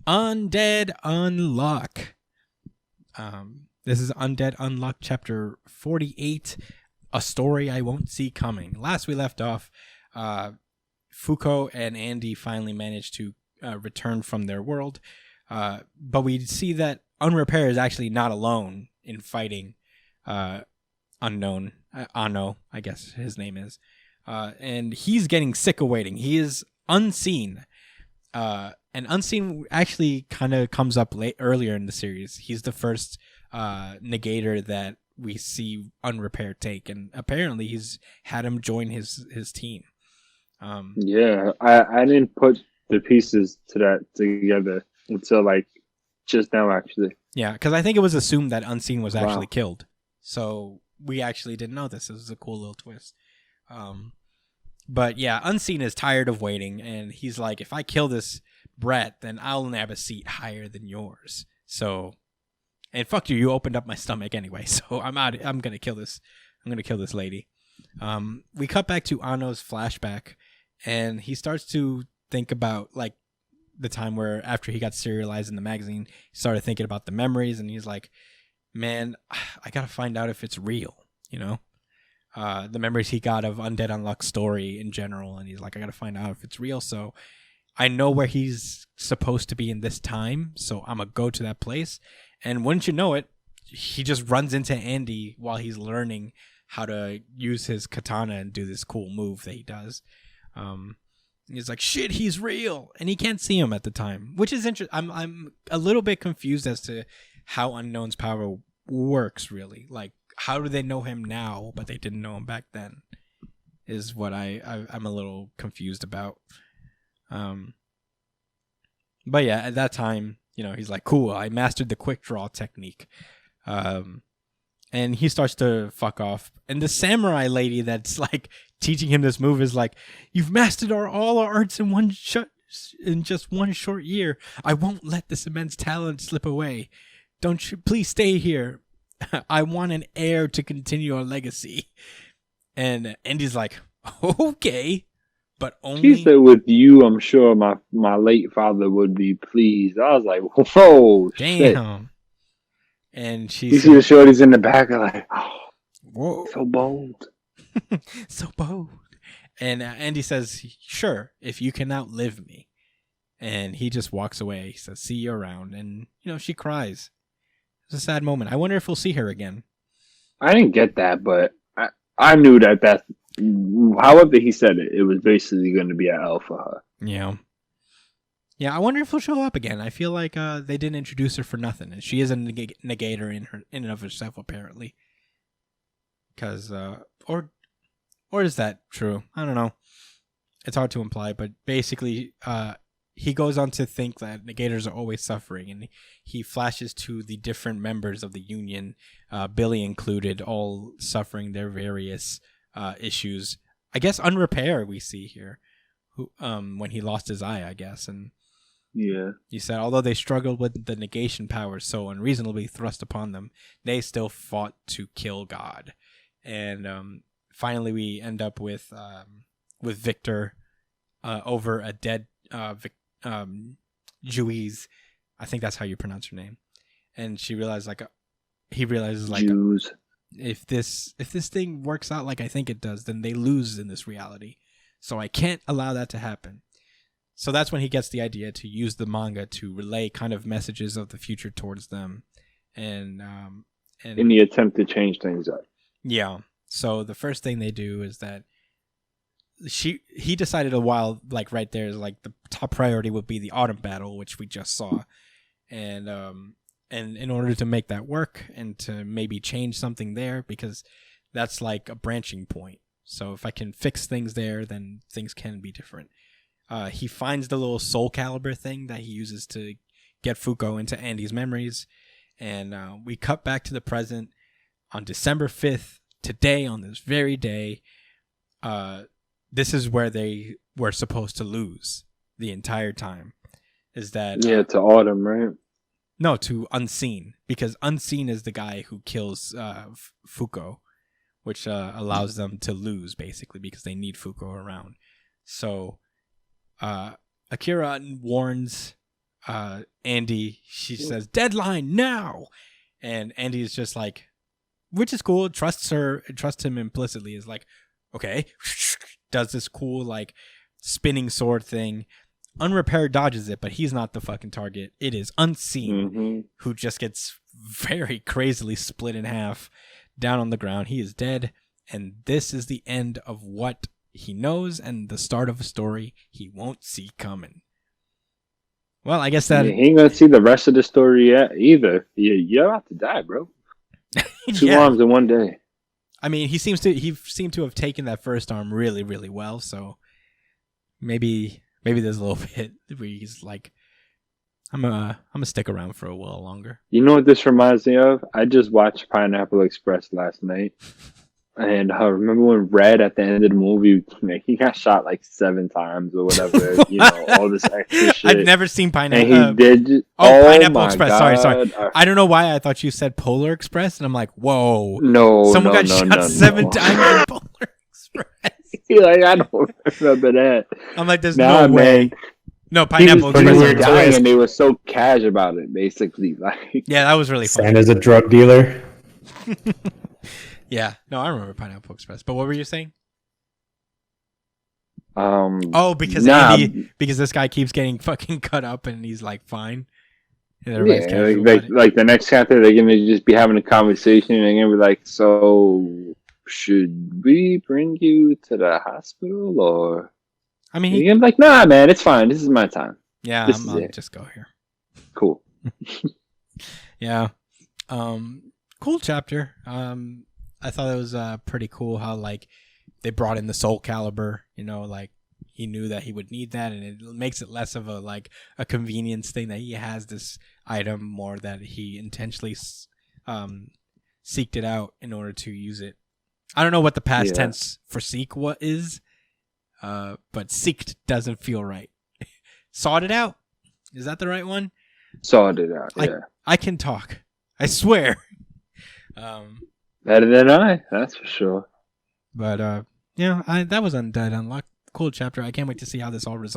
Undead Unluck. This is Undead Unluck chapter 48, A Story I Won't See Coming. Last we left off, Fuko and Andy finally managed to return from their world, but we see that Unrepair is actually not alone in fighting Unknown, Ano, I guess his name is, and he's getting sick of waiting. He is unseen. And Unseen actually kind of comes up earlier in the series. He's the first negator that we see Unrepair take, and apparently he's had him join his team. Yeah, I didn't put the pieces to that together until like just now, actually. Yeah, because I think it was assumed that Unseen was actually killed, so we actually didn't know this. It was a cool little twist. But yeah, Unseen is tired of waiting, and he's like, if I kill this Brett, then I'll only have a seat higher than yours. So, and fuck you, you opened up my stomach anyway, so I'm out. I'm gonna kill this. I'm gonna kill this lady. We cut back to Ano's flashback, and he starts to think about like the time where after he got serialized in the magazine, he started thinking about the memories, and he's like, man, I gotta find out if it's real, you know? The memories he got of Undead Unluck's story in general, and he's like, I gotta find out if it's real, so I know where he's supposed to be in this time, so I'm gonna go to that place. And wouldn't you know it, he just runs into Andy while he's learning how to use his katana and do this cool move that he does. He's like, shit, he's real, and he can't see him at the time, which is interesting. I'm a little bit confused as to how Unknown's power works, really. Like, how do they know him now, but they didn't know him back then? Is what I'm a little confused about. But yeah, at that time, you know, he's like, cool, I mastered the quick draw technique. And he starts to fuck off. And the samurai lady that's like teaching him this move is like, you've mastered all our arts in just one short year. I won't let this immense talent slip away. Don't you please stay here. I want an heir to continue our legacy. And Andy's like, okay, but only. She said, with you, I'm sure my late father would be pleased. I was like, whoa, damn. Shit. And she you see the shorties in the back are like, oh, whoa, so bold. So bold. And Andy says, sure, if you can outlive me. And he just walks away. He says, see you around. And, you know, she cries. It's a sad moment. I wonder if we'll see her again. I didn't get that, but I knew that however he said it, it was basically going to be an L for her. Yeah. Yeah, I wonder if she'll show up again. I feel like they didn't introduce her for nothing. And she is a negator in and of herself, apparently. Because, or is that true? I don't know. It's hard to imply, but basically, he goes on to think that negators are always suffering, and he flashes to the different members of the Union, Billy included, all suffering their various issues. I guess Unrepair we see here, who when he lost his eye, I guess. And yeah, he said, although they struggled with the negation powers so unreasonably thrust upon them, they still fought to kill God. And finally, we end up with Victor over a dead Juiz. I think that's how you pronounce her name. And he realizes Jews. If this thing works out like I think it does, then they lose in this reality. So I can't allow that to happen. So that's when he gets the idea to use the manga to relay kind of messages of the future towards them, and in the attempt to change things up. Yeah. So the first thing they do is that he decided a while, like right there, is like the top priority would be the autumn battle, which we just saw, and in order to make that work and to maybe change something there, because that's like a branching point. So if I can fix things there, then things can be different. He finds the little soul caliber thing that he uses to get Fuko into Andy's memories, and we cut back to the present on December 5th. Today, on this very day, this is where they were supposed to lose the entire time. Is that to Autumn, right? No, to Unseen, because Unseen is the guy who kills Fuko, which allows them to lose basically because they need Fuko around. So Akira warns Andy, she says, deadline now. And Andy is just like, which is cool. Trusts him implicitly. Is like, okay. Does this cool, like, spinning sword thing. Unrepaired dodges it, but he's not the fucking target. It is Unseen, who just gets very crazily split in half down on the ground. He is dead. And this is the end of what he knows and the start of a story he won't see coming. Well, I guess that... he ain't gonna see the rest of the story yet either. You're about to die, bro. 2 arms in one day. I mean, he seemed to have taken that first arm really, really well, so maybe there's a little bit where he's like, I'm gonna stick around for a while longer. You know what this reminds me of? I just watched Pineapple Express last night. And I remember when Red at the end of the movie, he got shot like 7 times or whatever. All this extra shit. I've never seen Pineapple. And he did. Pineapple Express. God. Sorry. I don't know why I thought you said Polar Express, and I'm like, whoa. No, someone got shot 7 times in Polar Express. Like, I don't remember that. I'm like, there's no way. No, Pineapple Express. He was dying, and they were so cash about it, basically. Like, yeah, that was really funny. Santa's a drug dealer. Yeah, no, I remember Pineapple Express. But what were you saying? Because this guy keeps getting fucking cut up, and he's like fine. And like the next chapter, they're gonna just be having a conversation, and they're gonna be like, "So, should we bring you to the hospital, or?" I mean, you're gonna be like, "Nah, man, it's fine. This is my time." Yeah, I'll just go here. Cool. Yeah, cool chapter. I thought it was pretty cool how, like, they brought in the Soul Calibur, like he knew that he would need that, and it makes it less of a convenience thing that he has this item, more that he intentionally seeked it out in order to use it. I don't know what the past tense for seek what is, but seeked doesn't feel right. Sought it out. Is that the right one? Sought it out, yeah. I can talk. I swear. Better than I, that's for sure. But, that was Undead Unluck. Cool chapter. I can't wait to see how this all resolves.